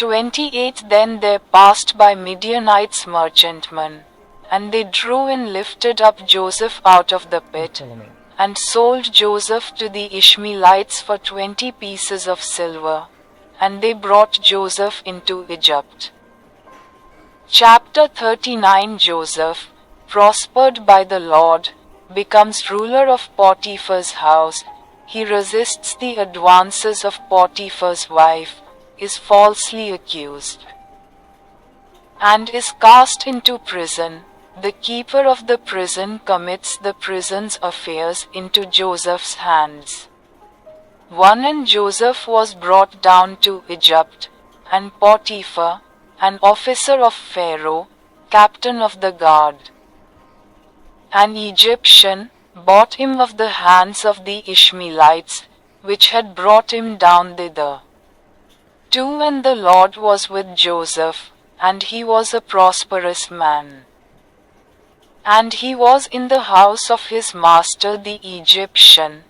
28 Then there passed by Midianites merchantmen, and they drew and lifted up Joseph out of the pit, and sold Joseph to the Ishmaelites for 20 pieces of silver, and they brought Joseph into Egypt. Chapter 39 Joseph, prospered by the Lord, becomes ruler of Potiphar's house. He resists the advances of Potiphar's wife, is falsely accused, and is cast into prison. The keeper of the prison commits the prison's affairs into Joseph's hands. 1 And Joseph was brought down to Egypt, and Potiphar, an officer of Pharaoh, captain of the guard, an Egyptian, bought him of the hands of the Ishmaelites, which had brought him down thither. 2 And the Lord was with Joseph, and he was a prosperous man. And he was in the house of his master the Egyptian.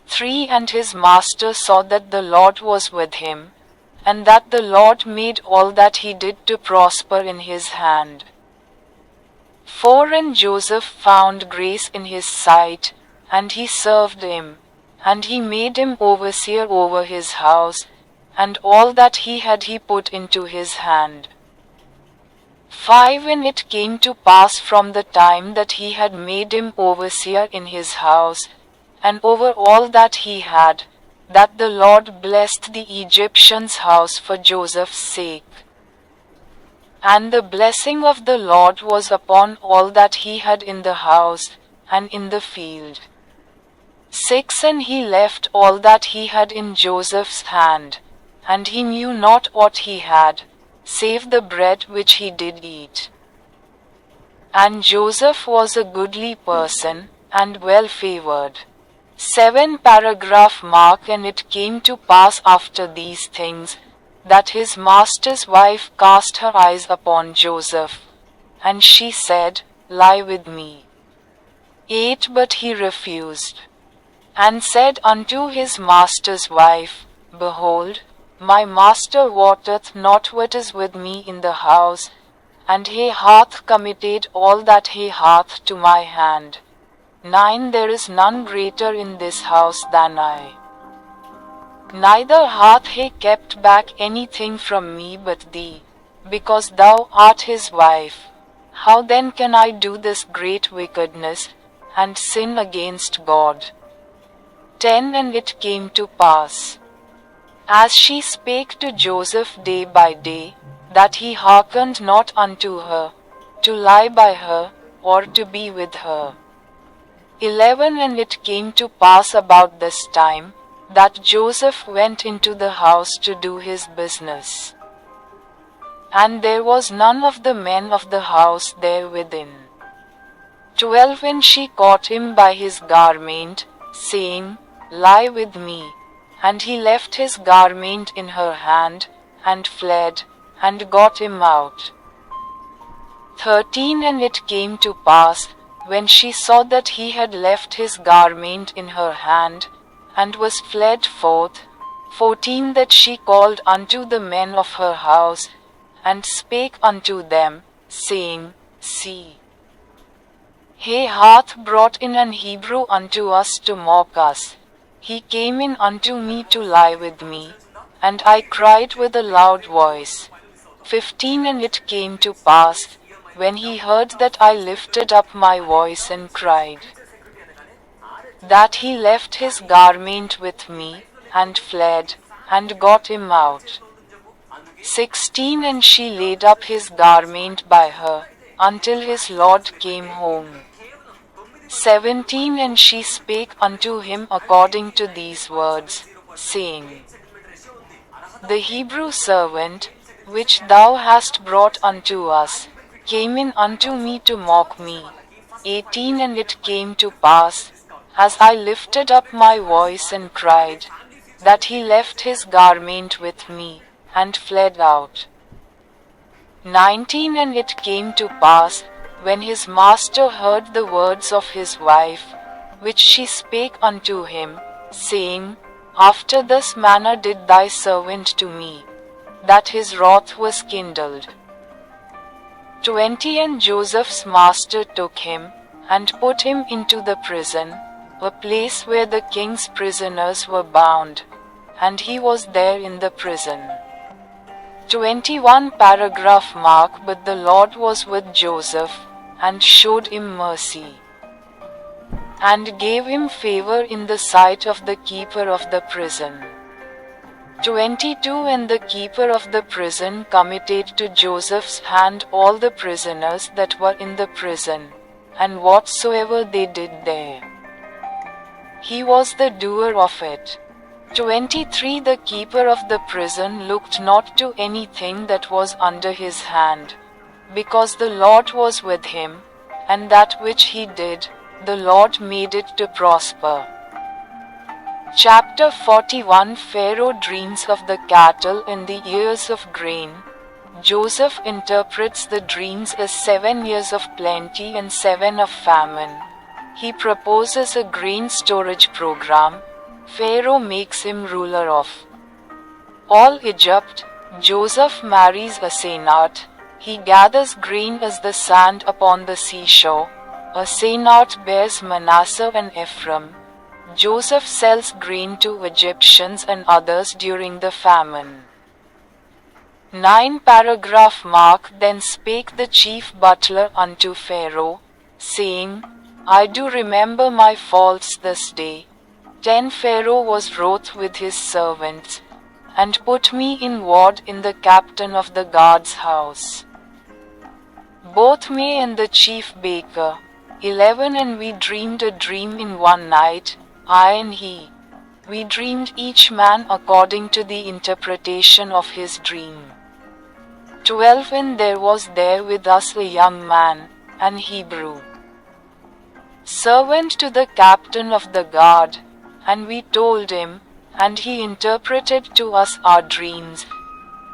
3 And his master saw that the Lord was with him, and that the Lord made all that he did to prosper in his hand. 4 And Joseph found grace in his sight, and he served him, and he made him overseer over his house, and all that he had he put into his hand. 5 And it came to pass from the time that he had made him overseer in his house, and over all that he had, that the Lord blessed the Egyptian's house for Joseph's sake. And the blessing of the Lord was upon all that he had in the house, and in the field. 6 And he left all that he had in Joseph's hand, and he knew not what he had, save the bread which he did eat. And Joseph was a goodly person, and well favored. 7 Paragraph mark And it came to pass after these things, that his master's wife cast her eyes upon Joseph, and she said, Lie with me. 8 But he refused, and said unto his master's wife, Behold, my master wotteth not what is with me in the house, and he hath committed all that he hath to my hand. 9 There is none greater in this house than I. Neither hath he kept back anything from me but thee, because thou art his wife. How then can I do this great wickedness, and sin against God? 10 And it came to pass, as she spake to Joseph day by day, that he hearkened not unto her, to lie by her, or to be with her. 11 And it came to pass about this time, that Joseph went into the house to do his business. And there was none of the men of the house there within. 12 And she caught him by his garment, saying, Lie with me. And he left his garment in her hand, and fled, and got him out. 13 And it came to pass, when she saw that he had left his garment in her hand, and was fled forth. 14 That she called unto the men of her house, and spake unto them, saying, See, he hath brought in an Hebrew unto us to mock us. He came in unto me to lie with me, and I cried with a loud voice. 15 And it came to pass, when he heard that I lifted up my voice and cried, that he left his garment with me, and fled, and got him out. 16 And she laid up his garment by her, until his Lord came home. 17 And she spake unto him according to these words, saying, The Hebrew servant, which thou hast brought unto us, came in unto me to mock me. 18 And it came to pass, as I lifted up my voice and cried, that he left his garment with me, and fled out. 19 And it came to pass, when his master heard the words of his wife, which she spake unto him, saying, After this manner did thy servant to me, that his wrath was kindled. 20 And Joseph's master took him, and put him into the prison, a place where the king's prisoners were bound, and he was there in the prison. 21 Paragraph mark But the Lord was with Joseph, and showed him mercy, and gave him favor in the sight of the keeper of the prison. 22 And the keeper of the prison committed to Joseph's hand all the prisoners that were in the prison, and whatsoever they did there, he was the doer of it. 23 The keeper of the prison looked not to anything that was under his hand, because the Lord was with him, and that which he did, the Lord made it to prosper. Chapter 41 Pharaoh dreams of the cattle in the ears of grain. Joseph interprets the dreams as 7 years of plenty and 7 of famine. He proposes a grain storage program. Pharaoh makes him ruler of all Egypt. Joseph marries Asenath. He gathers grain as the sand upon the seashore. Asenath bears Manasseh and Ephraim. Joseph sells grain to Egyptians and others during the famine. 9 Paragraph mark Then spake the chief butler unto Pharaoh, saying, I do remember my faults this day. 10 Pharaoh was wroth with his servants, and put me in ward in the captain of the guard's house, both me and the chief baker. 11 And we dreamed a dream in one night, I and he. We dreamed each man according to the interpretation of his dream. 12 And there was there with us a young man, an Hebrew, servant to the captain of the guard, and we told him, and he interpreted to us our dreams.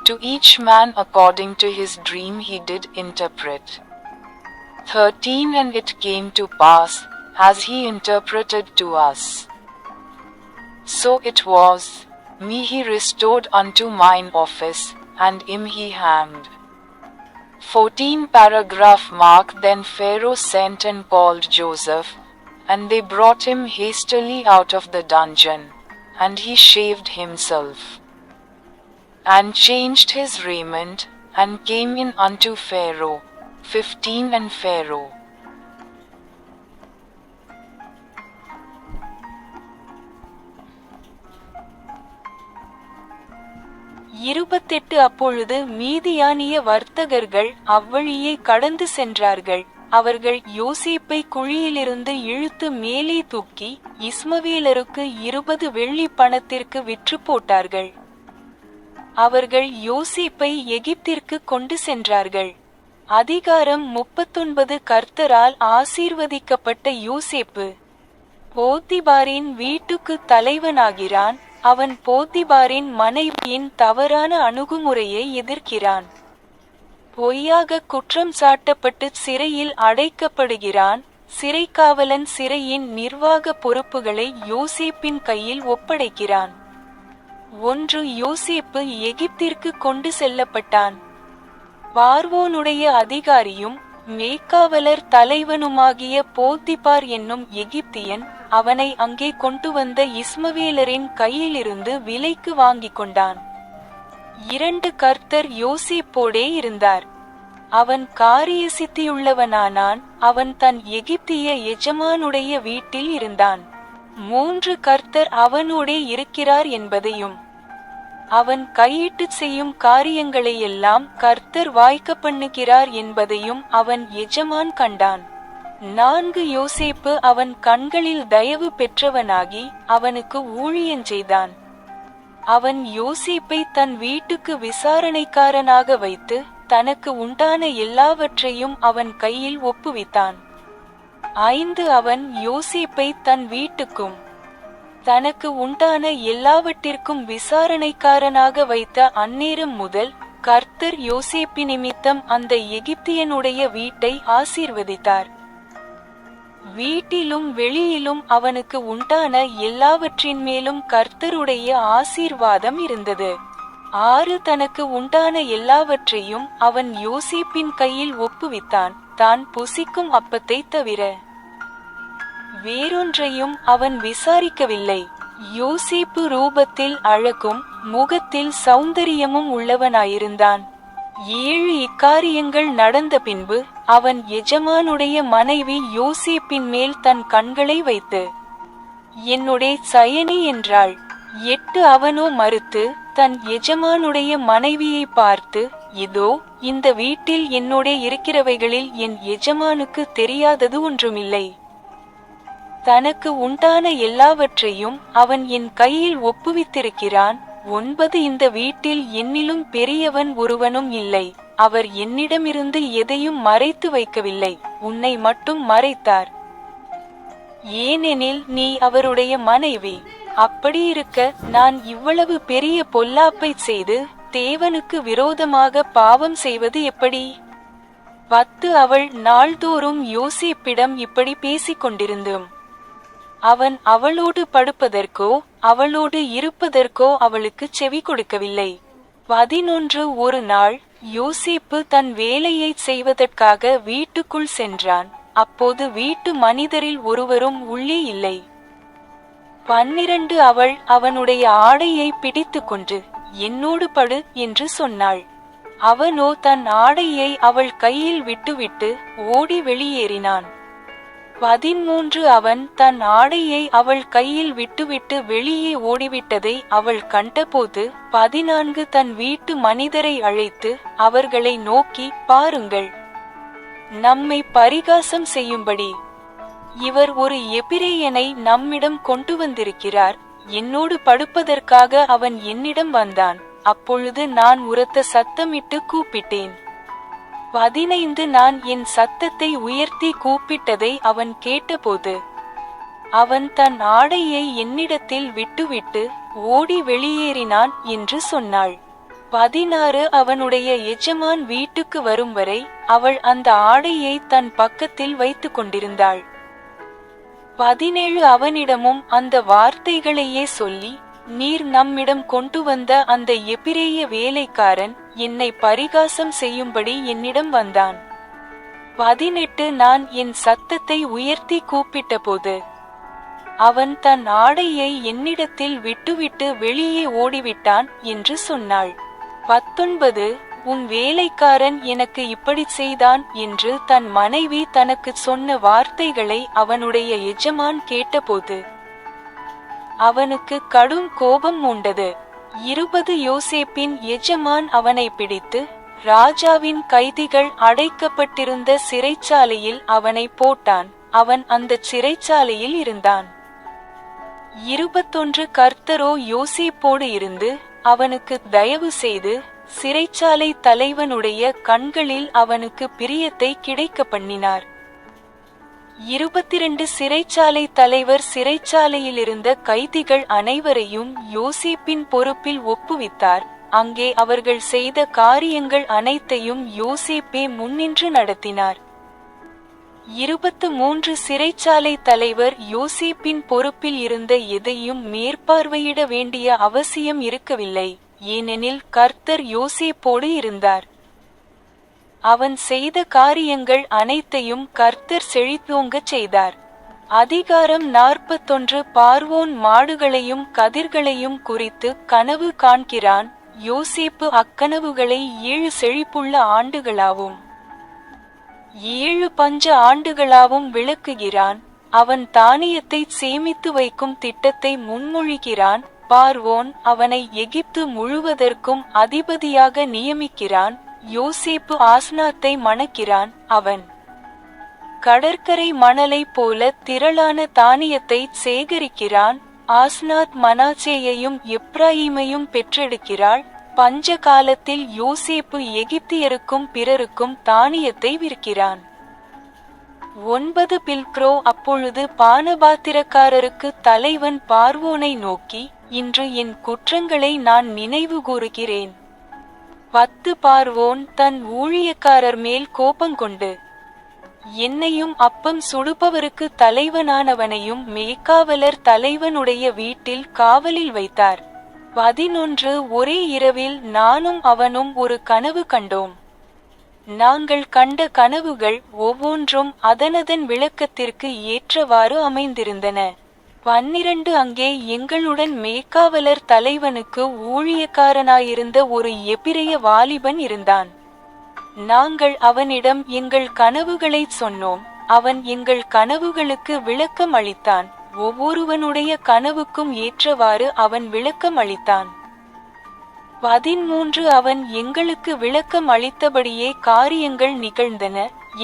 To each man according to his dream he did interpret. 13 And it came to pass, as he interpreted to us, so it was. Me he restored unto mine office, and him he hanged. 14 Paragraph mark Then Pharaoh sent and called Joseph, and they brought him hastily out of the dungeon, and he shaved himself, and changed his raiment, and came in unto Pharaoh. 15 And Pharaoh அப்பொழுது மீதியானிய வர்த்தகர்கள் அவ்வழியே கடந்து சென்றார்கள். அவர்கள் யோசேப்பை குழியிலிருந்து இழுத்து மேலே தூக்கி இஸ்மவேலருக்கு 20 வெள்ளி பணத்திற்கு விற்று போட்டார்கள். அவர்கள் யோசேப்பை எகிப்திற்கு கொண்டு சென்றார்கள். அதிகாரம் 39 கர்த்தரால் ஆசீர்வதிக்கப்பட்ட யோசேப்பு போத்திபாரின் வீட்டுக்கு தலைவனாகிறான். அவன் போத்திபாரின் மனைவியின் தவறான அணுகுமுறையை எதிர்க்கிறான். பொய்யாக குற்றம் சாட்டப்பட்டு சிறையில் அடைக்கப்படுகிறான். சிறைக்காவலன் சிறையின் நிர்வாக பொறுப்புகளை யோசேப்பின் கையில் ஒப்படைக்கிறான். 1 யோசேப்பு எகிப்திற்கு கொண்டு செல்லப்பட்டான். பார்வோனுடைய அதிகாரியும் மேய்க்காவலர் தலைவனுமாகிய போத்திபார் என்னும் எகிப்தியன் அவனை அங்கே கொண்டு வந்த இஸ்மவேலரின் கையிலிருந்து விலைக்கு வாங்கிக் கொண்டான். 2 கர்த்தர் யோசேப்போடே இருந்தார். அவன் காரியசித்தியுள்ளவனானான். அவன் தன் எகிப்திய எஜமானுடைய வீட்டில் இருந்தான். 3 கர்த்தர் அவனோடே இருக்கிறார் என்பதையும் அவன் கையிட்டு செய்யும் காரியங்களையெல்லாம் கர்த்தர் வாய்க்க பண்ணுகிறார் என்பதையும் அவன் எஜமான் கண்டான். 4 யோசேப்பு அவன் கண்களில் தயவு பெற்றவனாகி அவனுக்கு ஊழியஞ்செய்தான். அவன் யோசேப்பை தன் வீட்டுக்கு விசாரணைக்காரனாக வைத்து தனக்கு உண்டான எல்லாவற்றையும் அவன் கையில் ஒப்புவித்தான். 5 அவன் யோசேப்பை தன் வீட்டுக்கும் தனக்கு உண்டான எல்லாவற்றிற்கும் விசாரணைக்காரனாக வைத்த அந்நேரம் முதல் கர்த்தர் யோசேப்பு நிமித்தம் அந்த எகிப்தியனுடைய வீட்டை ஆசீர்வதித்தார். வீட்டிலும் வெளியிலும் அவனுக்கு உண்டான எல்லாவற்றின் மேலும் கர்த்தருடைய ஆசீர்வாதம் இருந்தது. தனக்கு உண்டான எல்லாவற்றையும் அவன் யோசேப்பின் கையில் ஒப்புவித்தான், தான் புசிக்கும் அப்பத்தை தவிர வேறொன்றையும் அவன் விசாரிக்கவில்லை. யோசேப்பு ரூபத்தில் அழகும் முகத்தில் சௌந்தரியமும் உள்ளவனாயிருந்தான். 7 இக்காரியங்கள் நடந்த பின்பு அவன் எஜமானுடைய மனைவி யோசேப்பின் மேல் தன் கண்களை வைத்து, என்னுடைய சயனி என்றாள். 8 அவனோ மறுத்து தன் எஜமானுடைய மனைவியை பார்த்து, இதோ இந்த வீட்டில் என்னோட இருக்கிறவைகளில் என் எஜமானுக்கு தெரியாதது ஒன்றுமில்லை. தனக்கு உண்டான எல்லாவற்றையும் அவன் என் கையில் ஒப்புவித்திருக்கிறான். 9 இந்த வீட்டில் என்னிலும் பெரியவன் ஒருவனும் இல்லை. அவர் என்னிடமிருந்து எதையும் மறைத்து வைக்கவில்லை, உன்னை மட்டும் மறைத்தார். ஏனெனில் நீ அவருடைய மனைவி. அப்படியிருக்க நான் இவ்வளவு பெரிய பொல்லாப்பை செய்து தேவனுக்கு விரோதமாக பாவம் செய்வது எப்படி? 10 அவள் நாள்தோறும் யோசேப்பிடம் இப்படி பேசிக் கொண்டிருந்தோம். அவன் அவளோடு படுப்பதற்கோ அவளோடு இருப்பதற்கோ அவளுக்கு செவி கொடுக்கவில்லை. 11 ஒரு நாள் யோசேப்பு தன் வேலையை செய்வதற்காக வீட்டுக்குள் சென்றான். அப்போது வீட்டு மனிதரில் ஒருவரும் உள்ளே இல்லை. 12 அவள் அவனுடைய ஆடையை பிடித்து கொண்டு, என்னோடு படு என்று சொன்னாள். அவனோ தன் ஆடையை அவள் கையில் விட்டுவிட்டு ஓடி வெளியேறினான். 13 அவன் தன் ஆடையை அவள் கையில் விட்டுவிட்டு வெளியே ஓடிவிட்டதை அவள் கண்டபோது 14 தன் வீட்டு மனிதரை அழைத்து அவர்களை நோக்கி, பாருங்கள், நம்மை பரிகாசம் செய்யும்படி இவர் ஒரு எபிரேயனை நம்மிடம் கொண்டு வந்திருக்கிறார். என்னோடு படுப்பதற்காக அவன் என்னிடம் வந்தான். அப்பொழுது நான் உரத்த சத்தமிட்டு கூப்பிட்டேன். 15 நான் என் சத்தத்தை உயர்த்தி கூப்பிட்டதை அவன் கேட்டபோது அவன் தன் ஆடையை என்னிடத்தில் விட்டுவிட்டு ஓடி வெளியேறினான் என்று சொன்னாள். 16 அவனுடைய எஜமான் வீட்டுக்கு வரும் வரை அவள் அந்த ஆடையை தன் பக்கத்தில் வைத்து கொண்டிருந்தாள். 17 அவனிடமும் அந்த வார்த்தைகளையே சொல்லி, நீர் நம்மிடம் கொண்டு வந்த அந்த எபிரேய வேலைக்காரன் என்னை பரிகாசம் செய்யும்படி என்னிடம் வந்தான். 18 நான் என் சத்தத்தை உயர்த்தி கூப்பிட்டபோது அவன் தன் ஆடையை என்னிடத்தில் விட்டுவிட்டு வெளியே ஓடிவிட்டான் என்று சொன்னாள். 19 உன் வேலைக்காரன் எனக்கு இப்படி செய்தான் என்று தன் மனைவி தனக்கு சொன்ன வார்த்தைகளை அவனுடைய எஜமான் கேட்டபோது அவனுக்கு கடும் கோபம் உண்டது. 20 யோசேப்பின் எஜமான் அவனை பிடித்து ராஜாவின் கைதிகள் அடைக்கப்பட்டிருந்த சிறைச்சாலையில் அவனை போட்டான். அவன் அந்த சிறைச்சாலையில் இருந்தான். 21 கர்த்தரோ யோசேப்போடு இருந்து அவனுக்கு தயவு செய்து சிறைச்சாலை தலைவனுடைய கண்களில் அவனுக்கு பிரியத்தை கிடைக்க பண்ணினார். 22 சிறைச்சாலை தலைவர் சிறைச்சாலையில் இருந்த கைதிகள் அனைவரையும் யோசேப்பின் பொறுப்பில் ஒப்புவித்தார். அங்கே அவர்கள் செய்த காரியங்கள் அனைத்தையும் யோசேப்பே முன்னின்று நடத்தினார். 23 சிறைச்சாலை தலைவர் யோசேப்பின் பொறுப்பில் இருந்த எதையும் மேற்பார்வையிட வேண்டிய அவசியம் இருக்கவில்லை, ஏனெனில் கர்த்தர் யோசேப்போடு இருந்தார். அவன் செய்த காரியங்கள் அனைத்தையும் கர்த்தர் செழித்தோங்கச் செய்தார். அதிகாரம் 41 பார்வோன் மாடுகளையும் கதிர்களையும் குறித்து கனவு காண்கிறான். யோசேப்பு அக்கனவுகளை 7 செழிப்புள்ள ஆண்டுகளாவும் 7 பஞ்ச ஆண்டுகளாவும் விளக்குகிறான். அவன் தானியத்தை சேமித்து வைக்கும் திட்டத்தை முன்மொழிகிறான். பார்வோன் அவனை எகிப்து முழுவதற்கும் அதிபதியாக நியமிக்கிறான். யோசேப்பு ஆஸ்நாத்தை மணக்கிறான். அவன் கடற்கரை மணலை போல திரளான தானியத்தை சேகரிக்கிறான். ஆஸ்நாத் மனாசேயையும் எப்ராயிமையும் பெற்றெடுக்கிறாள். பஞ்ச காலத்தில் யோசேப்பு எகிப்தியருக்கும் பிறருக்கும் தானியத்தை விற்கிறான். 9 பில்க்ரோ அப்பொழுது பானபாத்திரக்காரருக்கு தலைவன் பார்வோனை நோக்கி, இன்று என் குற்றங்களை நான் நினைவு கூறுகிறேன். 10 பார்வோன் தன் ஊழியக்காரர் மேல் கோபங்கொண்டு என்னையும் அப்பம் சுடுபவருக்கு தலைவனானவனையும் மேய்க்காவலர் தலைவனுடைய வீட்டில் காவலில் வைத்தார். 11 ஒரே இரவில் நானும் அவனும் ஒரு கனவு கண்டோம். நாங்கள் கண்ட கனவுகள் ஒவ்வொன்றும் அதனதன் விளக்கத்திற்கு ஏற்றவாறு அமைந்திருந்தன. 12 அங்கே எங்களுடன் மேய்க்காவலர் தலைவனுக்கு ஊழியக்காரனாயிருந்த ஒரு எபிரெய வாலிபன் இருந்தான். நாங்கள் அவனிடம் எங்கள் கனவுகளைச் சொன்னோம். அவன் எங்கள் கனவுகளுக்கு விளக்கம் அளித்தான். ஒவ்வொருவனுடைய கனவுக்கும் ஏற்றவாறு அவன் விளக்கம் அளித்தான். 13 அவன் எங்களுக்கு விளக்கம் அளித்தபடியே காரியங்கள் நிகழ்ந்தன.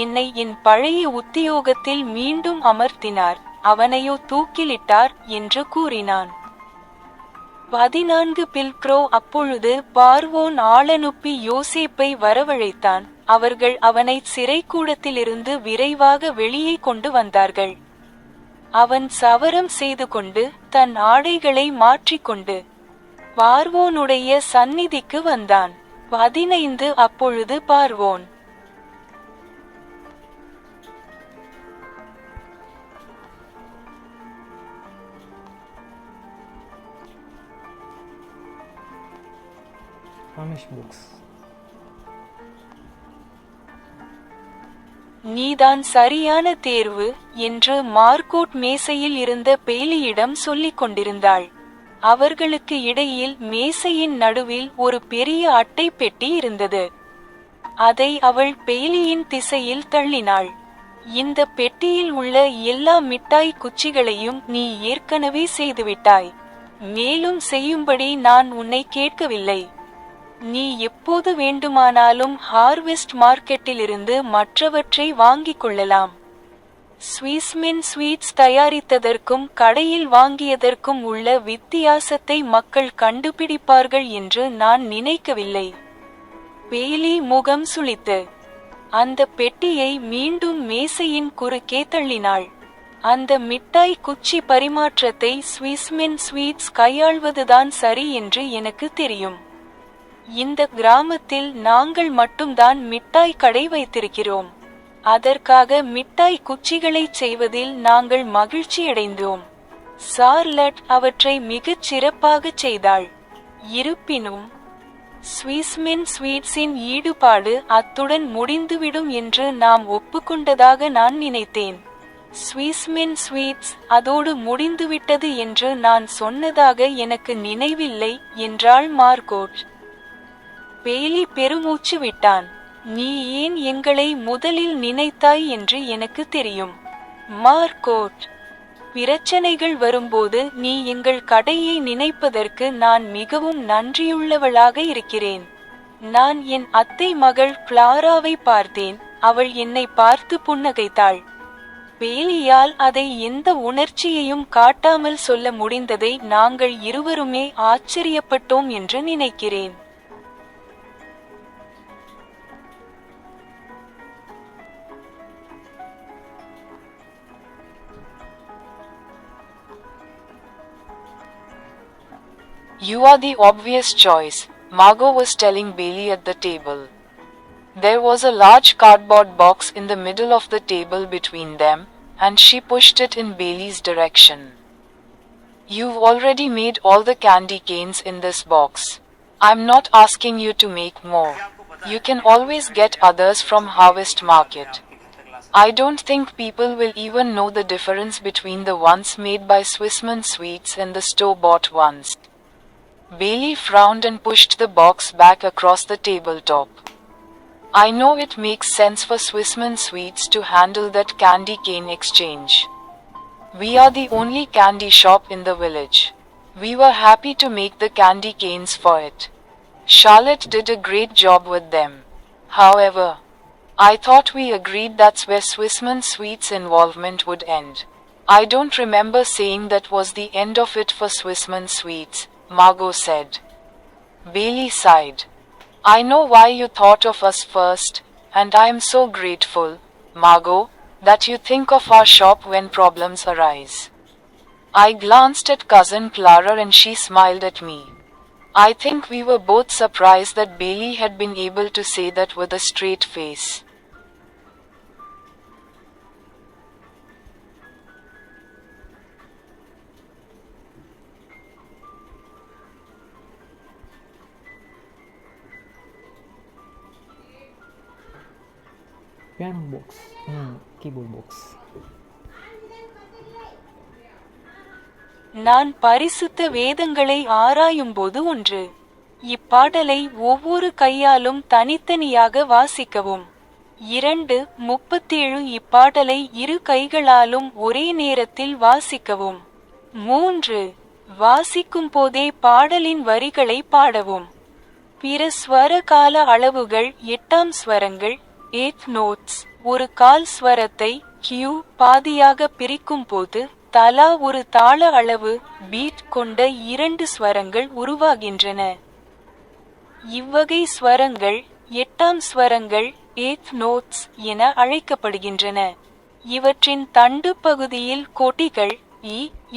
என்னை என் பழைய உத்தியோகத்தில் மீண்டும் அமர்த்தினார், அவனையோ தூக்கிலிட்டார் என்று கூறினான். 14 பில்க்ரோ அப்பொழுது பார்வோன் ஆளனுப்பி யோசேப்பை வரவழைத்தான். அவர்கள் அவனை சிறைக்கூடத்திலிருந்து விரைவாக வெளியே கொண்டு வந்தார்கள். அவன் சவரம் செய்து கொண்டு தன் ஆடைகளை மாற்றிக்கொண்டு பார்வோனுடைய சந்நிதிக்கு வந்தான். 15 அப்பொழுது பார்வோன் நீதான் சரியான தேர்வு என்று மார்கோட் மேசையில் இருந்த பேலியிடம் சொல்லிக் கொண்டிருந்தாள். அவர்களுக்கு இடையில் மேசையின் நடுவில் ஒரு பெரிய அட்டை பெட்டி இருந்தது. அதை அவள் பேலியின் திசையில் தள்ளினாள். இந்த பெட்டியில் உள்ள எல்லா மிட்டாய் குச்சிகளையும் நீ ஏற்கனவே செய்துவிட்டாய். மேலும் செய்யும்படி நான் உன்னை கேட்கவில்லை. நீ எப்போது வேண்டுமானாலும் ஹார்வெஸ்ட் மார்க்கெட்டிலிருந்து மற்றவற்றை வாங்கிக் கொள்ளலாம். ஸ்வீஸ்மின் ஸ்வீட்ஸ் தயாரித்ததற்கும் கடையில் வாங்கியதற்கும் உள்ள வித்தியாசத்தை மக்கள் கண்டுபிடிப்பார்கள் என்று நான் நினைக்கவில்லை. பேலி முகம் சுளித்து அந்த பெட்டியை மீண்டும் மேசையின் குறுக்கே தள்ளினாள். அந்த மிட்டாய் குச்சி பரிமாற்றத்தை ஸ்வீஸ்மின் ஸ்வீட்ஸ் கையாள்வதுதான் சரி என்று எனக்கு தெரியும். இந்த கிராமத்தில் நாங்கள் மட்டும்தான் மிட்டாய் கடை வைத்திருக்கிறோம். அதற்காக மிட்டாய் குச்சிகளைச் செய்வதில் நாங்கள் மகிழ்ச்சியடைந்தோம். சார்லட் அவற்றை மிகச் சிறப்பாகச் செய்தாள். இருப்பினும் ஸ்வீஸ்மின் ஸ்வீட்ஸின் ஈடுபாடு அத்துடன் முடிந்துவிடும் என்று நாம் ஒப்புக்கொண்டதாக நான் நினைத்தேன். ஸ்வீஸ்மின் ஸ்வீட்ஸ் அதோடு முடிந்துவிட்டது என்று நான் சொன்னதாக எனக்கு நினைவில்லை என்றாள் மார்கோட். பேலி பெருமூச்சு விட்டான். நீ ஏன் எங்களை முதலில் நினைத்தாய் என்று எனக்கு தெரியும். மார்கோட், பிரச்சனைகள் வரும்போது நீ எங்கள் கடையை நினைப்பதற்கு நான் மிகவும் நன்றியுள்ளவளாக இருக்கிறேன். நான் என் அத்தை மகள் கிளாராவை பார்த்தேன். அவள் என்னை பார்த்து புன்னகைத்தாள். பேலியால் அதை எந்த உணர்ச்சியையும் காட்டாமல் சொல்ல முடிந்ததை நாங்கள் இருவருமே ஆச்சரியப்பட்டோம் என்று நினைக்கிறேன். You are the obvious choice, Margot was telling Bailey at the table. There was a large cardboard box in the middle of the table between them, and she pushed it in Bailey's direction. You've already made all the candy canes in this box. I'm not asking you to make more. You can always get others from Harvest Market. I don't think people will even know the difference between the ones made by Swissman Sweets and the store-bought ones. Bailey frowned and pushed the box back across the tabletop. I know it makes sense for Swissman Sweets to handle that candy cane exchange. We are the only candy shop in the village. We were happy to make the candy canes for it. Charlotte did a great job with them. However, I thought we agreed that's where Swissman Sweets' involvement would end. I don't remember saying that was the end of it for Swissman Sweets, Margot said. Bailey sighed. I know why you thought of us first, and I am so grateful, Margot, that you think of our shop when problems arise. I glanced at Cousin Clara and she smiled at me. I think we were both surprised that Bailey had been able to say that with a straight face. Piano box, keyboard box. நான் பரிசுத்த வேதங்களை ஆராயும்போது ஒன்று. இப்பாடலை ஒவ்வொரு கையாலும் தனித்தனியாக வாசிக்கவும். 2:37 இப்பாடலை இரு கைகளாலும் ஒரே நேரத்தில் வாசிக்கவும். 3. வாசிக்கும் போதே பாடலின் வரிகளை பாடவும். பிற ஸ்வர கால அளவுகள் 8ஆம் ஸ்வரங்கள் 8 நோட்ஸ். ஒரு கால் ஸ்வரத்தை கியூ பாதியாக பிரிக்கும் போது தலா ஒரு தாள அளவு பீட் கொண்ட 2 ஸ்வரங்கள் உருவாகின்றன. இவ்வகை ஸ்வரங்கள் 8ஆம் ஸ்வரங்கள் 8 நோட்ஸ் என அழைக்கப்படுகின்றன. இவற்றின் தண்டு பகுதியில் கொடிகள்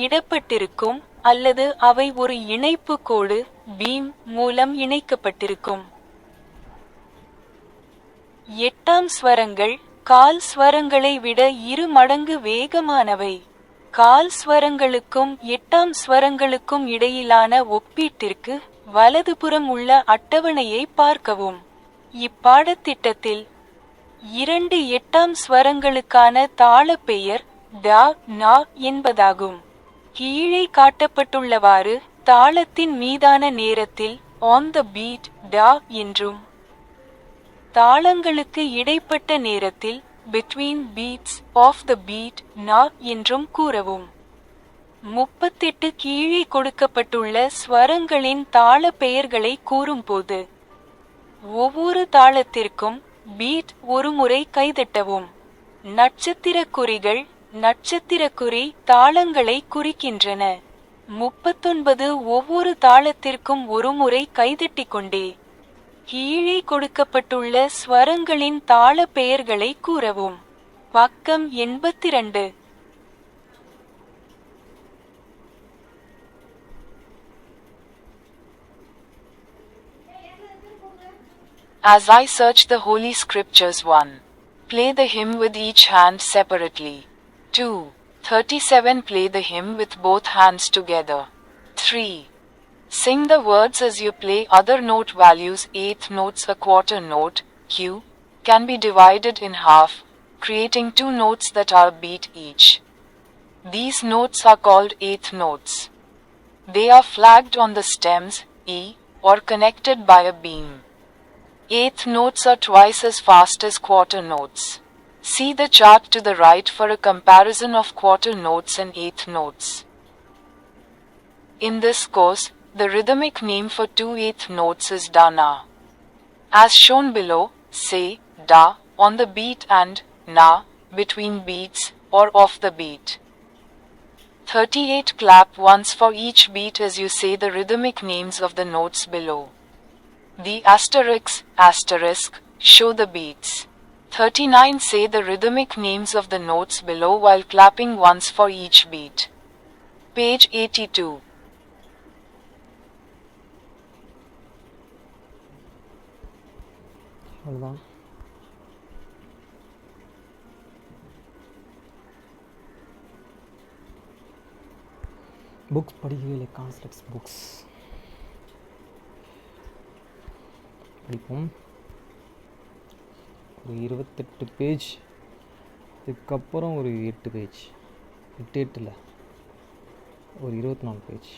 இடப்பட்டிருக்கும் அல்லது அவை ஒரு இணைப்பு கோடு பீம் மூலம் இணைக்கப்பட்டிருக்கும். 8ஆம் ஸ்வரங்கள் கால் ஸ்வரங்களை விட 2 மடங்கு வேகமானவை. கால் ஸ்வரங்களுக்கும் 8ஆம் ஸ்வரங்களுக்கும் இடையிலான ஒப்பீட்டிற்கு வலதுபுறம் உள்ள அட்டவணையை பார்க்கவும். இப்பாடத்திட்டத்தில் 2 8ஆம் ஸ்வரங்களுக்கான தாள பெயர் டா நா என்பதாகும். கீழே காட்டப்பட்டுள்ளவாறு தாளத்தின் மீதான நேரத்தில் ஆன் த பீட் டா என்றும், தாளங்களுக்கு இடைப்பட்ட நேரத்தில் between beats of the beat நா என்றும் கூறவும். 38 கீழே கொடுக்கப்பட்டுள்ள ஸ்வரங்களின் தாள பெயர்களை கூறும்போது ஒவ்வொரு தாளத்திற்கும் பீட் ஒருமுறை கைதட்டவும். நட்சத்திர குறிகள் நட்சத்திரக்குறி தாளங்களை குறிக்கின்றன. 39 ஒவ்வொரு தாளத்திற்கும் ஒருமுறை கைதட்டிக்கொண்டே கீழே கொடுக்கப்பட்டுள்ள ஸ்வரங்களின் தாள பெயர்களை கூறவும். பக்கம் 82. As I search the Holy Scriptures 1. Play the hymn with each hand separately. 2. 37 Play the hymn with both hands together. 3. Sing the words as you play other note values. 8th notes. A quarter note, Q, can be divided in half, creating 2 notes that are beat each. These notes are called 8th notes. They are flagged on the stems, E, or connected by a beam. 8th notes are twice as fast as quarter notes. See the chart to the right for a comparison of quarter notes and 8th notes. In this course, the rhythmic name for 2 8th notes is dana. As shown below, say da on the beat and na between beats or off the beat. 38 Clap once for each beat as you say the rhythmic names of the notes below. The asterisk show the beats. 39 Say the rhythmic names of the notes below while clapping once for each beat. Page 82. அவ்வளோதான். Books படிக்கவே இல்லை. கான்ஸ்ட்ரக்ட்ஸ் books படிப்போம். ஒரு 28 page, இதுக்கப்புறம் ஒரு 8 page, 8 இல்லை, ஒரு 24 page.